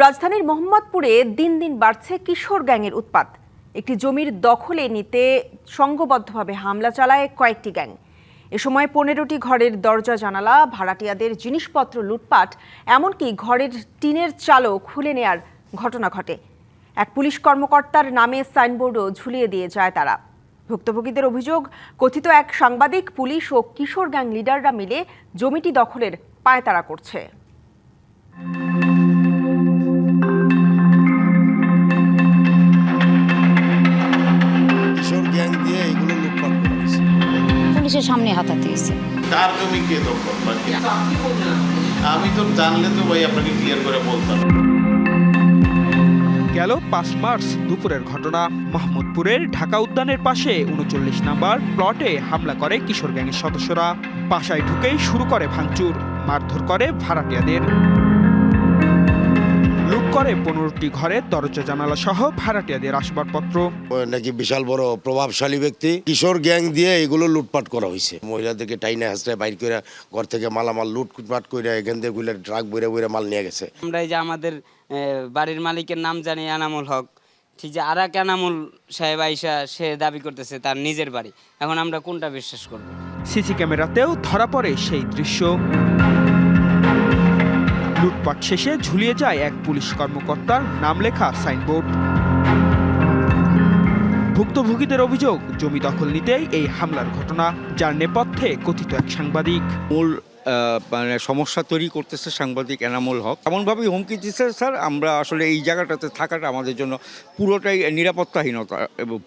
রাজধানীর মোহাম্মদপুরে দিন দিন বাড়ছে কিশোর গ্যাংয়ের উৎপাত। একটি জমির দখলে নিতে সংঘবদ্ধভাবে হামলা চালায় কয়েকটি গ্যাং। এ সময় 15টি ঘরের দরজা জানালা, ভাড়াটিয়াদের জিনিসপত্র লুটপাট, এমনকি ঘরের টিনের চালও খুলে নেয়ার ঘটনা ঘটে। এক পুলিশ কর্মকর্তার নামে সাইনবোর্ডও ঝুলিয়ে দিয়ে যায় তারা। ভুক্তভোগীদের অভিযোগ, কথিত এক সাংবাদিক, পুলিশ ও কিশোর গ্যাং লিডাররা মিলে জমিটি দখলের পায়তারা করছে। পুলিশের সামনে হাতাতে হয়েছে। কার জমি কে দখল? আমি তো জানলে তো ভাই আপনাকে ক্লিয়ার করে বলতাম। গেল 5 মার্চ দুপুরের ঘটনা। মোহাম্মদপুরের ঢাকা উদ্যানের পাশে 39 নম্বর প্লটে হামলা করে কিশোর গ্যাংয়ের সদস্যরা। বাসায় ঢুকেই শুরু করে ভাঙচুর, মারধর করে ভাড়াটিয়াদের। লুট করে 15টি ঘরের দরজা জানালা সহ ভাড়াটিয়াদের আসবাবপত্র। নাকি বিশাল বড় প্রভাবশালী ব্যক্তি কিশোর গ্যাং দিয়ে এগুলো লুটপাট করা হয়েছে। মহিলাদেরকে টাইনা হাসড়ে বাইর করে ঘর থেকে মালামাল লুটপাট করে এখান থেকে ট্রাক বইরে বইরে মাল নিয়ে গেছে। আমরা এই যে আমাদের বাড়ির মালিকের নাম জানি এনামুল হক, ঠিক যে আর এক এনামুল সাহেব আইসা সে দাবি করতেছে তার নিজের বাড়ি। এখন আমরা কোনটা বিশ্বাস করব? সিসি ক্যামেরাতেও ধরা পড়ে সেই দৃশ্য। লুটপাট শেষে ঝুলিয়ে যায় এক পুলিশ কর্মকর্তার নাম লেখা সাইনবোর্ড। ভুক্তভোগীদের অভিযোগ, জমি দখল নিতেই এই হামলার ঘটনা, যার নেপথ্যে কথিত এক সাংবাদিক। মূল সমস্যা তৈরি করতেছে সাংবাদিক এনামুল হক। এমনভাবেই হুমকি দিচ্ছে, স্যার আমরা আসলে এই জায়গাটাতে থাকাটা আমাদের জন্য পুরোটাই নিরাপত্তাহীনতা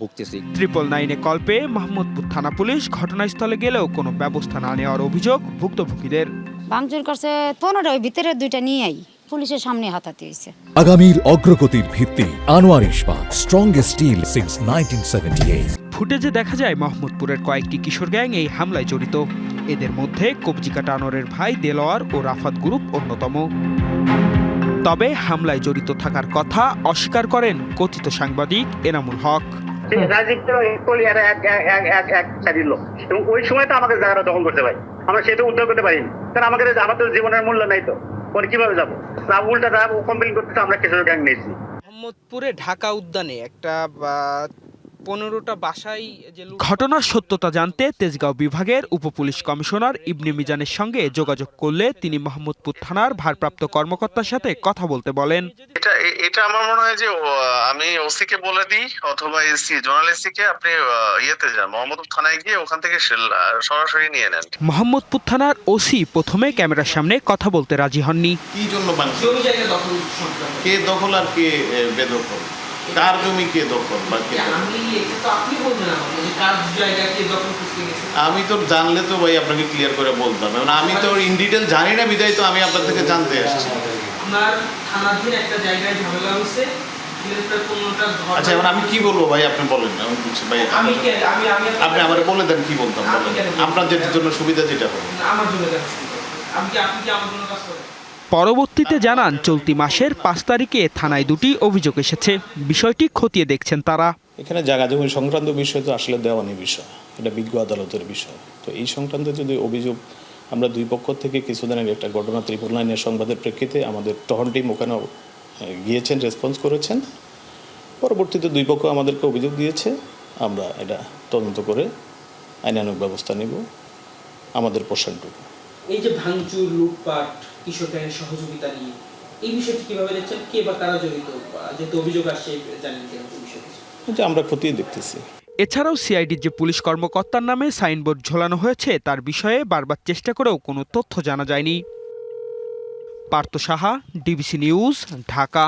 ভুগতেছি। 999-এ কল পেয়ে মোহাম্মদপুর থানা পুলিশ ঘটনাস্থলে গেলেও কোনো ব্যবস্থা না নেওয়ার অভিযোগ ভুক্তভোগীদের। ভাঙচুর করছে 15, ওই ভিতরে 2টা নিয়েই পুলিশের সামনে হাতাতে হয়েছে। আগামীর অগ্রগতির ভিত্তি আনোয়ার ইস্পাত, স্ট্রংগেস্ট স্টিল সিন্স 1978। ফুটেজে দেখা যায় মোহাম্মদপুরের কয়েকটি কিশোর গ্যাং এই হামলায় জড়িত। এদের মধ্যে কবজিকাটা আনোয়ারের ভাই দেলোয়ার ও রাফাত গ্রুপ অন্যতম। তবে হামলায় জড়িত থাকার কথা অস্বীকার করেন কথিত সাংবাদিক এনামুল হক। এবং ওই সময় তো আমাদের জায়গাটা দখল করতে পারি, আমরা সেটা উদ্ধার করতে পারিনি, কারণ আমাদের জীবনের মূল্য নাই। তো কিভাবে যাবো? উল্টা কমপ্লেন করতে আমরা কিশোর গ্যাং নিয়েছি। মোহাম্মদপুরে ঢাকা উদ্যানে একটা 15টা বাসায় যে ঘটনার সত্যতা জানতে তেজগাঁও বিভাগের উপপুলিশ কমিশনার ইবনে মিজানের সঙ্গে যোগাযোগ করলে তিনি মোহাম্মদপুর থানার ভারপ্রাপ্ত কর্মকর্তার সাথে কথা বলতে বলেন। এটা আমার মনে হয় যে আমি ওসি কে বলে দিই, অথবা এসি জোনাল এসি কে আপনি ইয়েতে যান, মোহাম্মদপুর থানায় গিয়ে ওখান থেকে সরাসরি নিয়ে নেন। মোহাম্মদপুর থানার ওসি প্রথমে ক্যামেরার সামনে কথা বলতে রাজি হননি। কি জন্য কে দখল আর কে বেদখল? কার জমি কে দখল? আমি তো জানলে তো ভাই আপনাকে ক্লিয়ার করে বলতাম। আমি তো ইন ডিটেল জানি না, বিদায় তো আমি আপনার থেকে জানতে আসছি। আচ্ছা, এবার আমি কি বলবো ভাই? আপনি বলেন। আমি বুঝছি ভাই, আপনি আমার বলে দেন কি বলতাম। আপনার যেটার জন্য সুবিধা যেটা হবে। পরবর্তীতে জানান, চলতি মাসের 5 তারিখে থানায় 2টি অভিযোগ এসেছে। বিষয়টি খতিয়ে দেখছেন তারা। এখানে জায়গা জমি সংক্রান্ত বিষয় তো আসলে দেওয়ানি বিষয়, এটা বিজ্ঞ আদালতের বিষয়। তো এই সংক্রান্ত যদি অভিযোগ, আমরা দুই পক্ষ থেকে কিছুদিন আগে একটা ঘটনা 999-এর সংবাদের প্রেক্ষিতে আমাদের তহন টিম ওখানে গিয়েছেন, রেসপন্স করেছেন। পরবর্তীতে দুই পক্ষ আমাদেরকে অভিযোগ দিয়েছে, আমরা এটা তদন্ত করে আইনানুগ ব্যবস্থা নেব আমাদের পোর্শনটুকু। এই যে ভাঙচুর, লুটপাট, কিশোর গ্যাংয়ের সহযোগিতা নিয়ে এই বিষয়টি কিভাবে দেখছেন? কে বা কারা জড়িত? যেহেতু অভিযোগ আসছে, জানেন কি বিষয়টি? আমরা খতিয়ে দেখতেছি। এছাড়াও সিআইডির যে পুলিশ কর্মকর্তার নামে সাইনবোর্ড ঝোলানো হয়েছে তার বিষয়ে বারবার চেষ্টা করেও কোনো তথ্য জানা যায়নি। Partha Saha, DBC news, Dhaka.